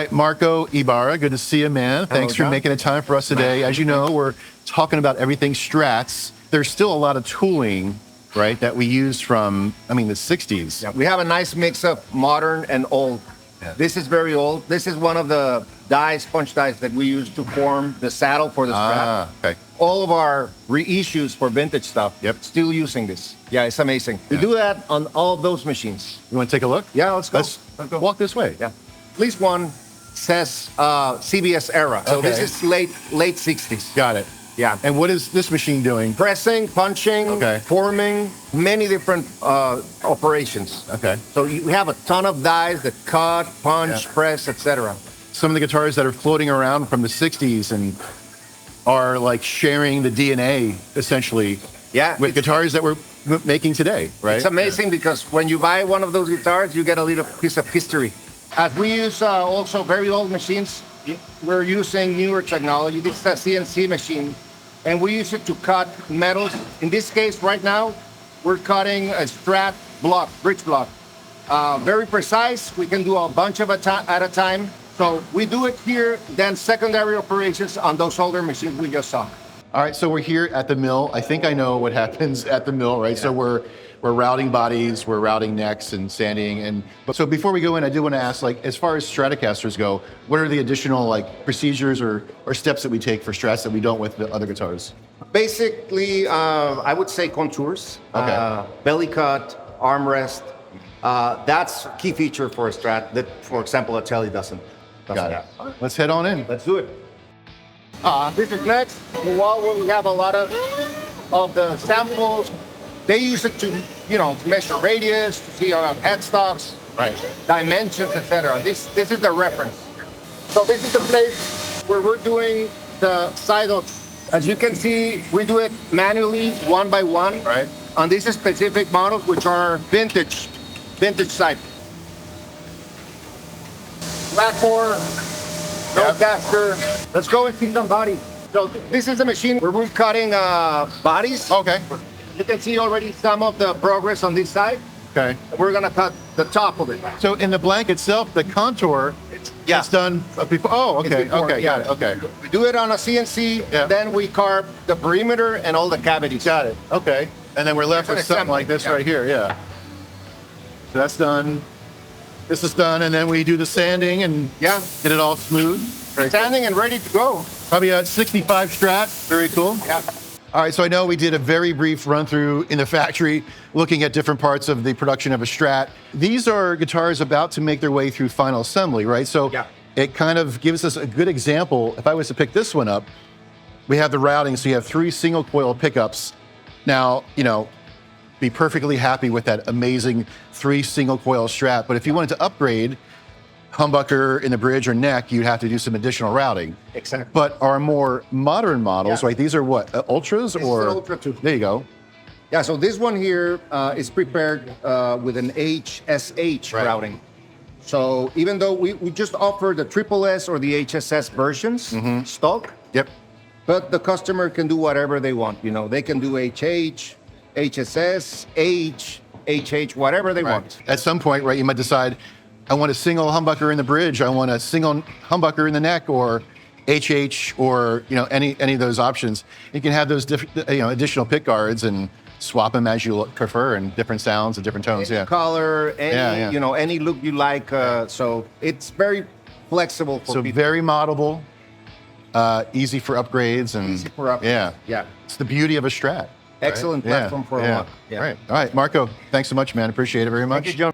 right, Marco Ibarra, good to see you, man. Thanks for making a time for us today. As you know, we're talking about everything Strats. There's still a lot of tooling, right, that we use from, the 60s. Yeah, we have a nice mix of modern and old. Yeah. This is very old. This is one of the dies, punch dies that we use to form the saddle for the Strat. Okay. All of our reissues for vintage stuff, still using this. Yeah, it's amazing. We do that on all of those machines. You want to take a look? Yeah, let's go. Let's go. Walk this way. Yeah. At least one says CBS era. So this is late 60s. Got it. Yeah. And what is this machine doing? Pressing, punching, forming, many different operations. Okay. So we have a ton of dies that cut, punch, press, etc. Some of the guitars that are floating around from the 60s and are like sharing the DNA, essentially, with guitars that we're making today, right? It's amazing because when you buy one of those guitars, you get a little piece of history. As we use also very old machines, we're using newer technology. This is a CNC machine, and we use it to cut metals. In this case, right now, we're cutting a Strat block, bridge block. Very precise. We can do a bunch of at a time. So we do it here, then secondary operations on those older machines we just saw. All right, so we're here at the mill. I think I know what happens at the mill, right? Yeah. So we're routing bodies, we're routing necks and sanding. So before we go in, I do want to ask, as far as Stratocasters go, what are the additional procedures or steps that we take for Strats that we don't with the other guitars? Basically, I would say contours, belly cut, armrest. That's a key feature for a Strat that, for example, a Tele doesn't. Got it. Right, let's head on in. Let's do it. This is next. The wall where we have a lot of the samples. They use it to, measure radius, to see headstocks, dimensions, etc. This is the reference. So this is the place where we're doing the side hooks. As you can see, we do it manually, one by one, on these specific models, which are vintage side. Blackmore, Stratocaster. Let's go and see some bodies. So this is a machine where we're cutting bodies. Okay. You can see already some of the progress on this side. Okay. We're gonna cut the top of it. So in the blank itself, the contour, it's done before. Oh, okay. Got it. Okay. We do it on a CNC, then we carve the perimeter and all the cavities. Got it. Okay. And then we're left with something like this right here. Yeah. So that's done. This is done, and then we do the sanding and get it all smooth. Sanding and ready to go. Probably a 65 Strat. Very cool. Yeah. All right, so I know we did a very brief run through in the factory looking at different parts of the production of a Strat. These are guitars about to make their way through final assembly, right? So it kind of gives us a good example. If I was to pick this one up, we have the routing, so you have 3 single coil pickups. Now, be perfectly happy with that amazing 3 single coil Strat, but if you wanted to upgrade humbucker in the bridge or neck, you'd have to do some additional routing. Exactly. But our more modern models, right? These are what, Ultras? This or is an Ultra 2. There you go. Yeah, so this one here is prepared with an HSH routing. So even though we just offer the Triple S or the HSS versions stock, but the customer can do whatever they want. They can do HH, HSS, HH, whatever they want. At some point, right, you might decide, I want a single humbucker in the bridge, I want a single humbucker in the neck, or HH, or any of those options. You can have those additional pick guards and swap them as you prefer, and different sounds and different tones. Any color, any any look you like. So it's very flexible for people. Very moddable, easy for upgrades, and easy for upgrades. Yeah. It's the beauty of a Strat. Excellent platform for a walk. All right, Marco. Thanks so much, man. Appreciate it very much. Thank you, John.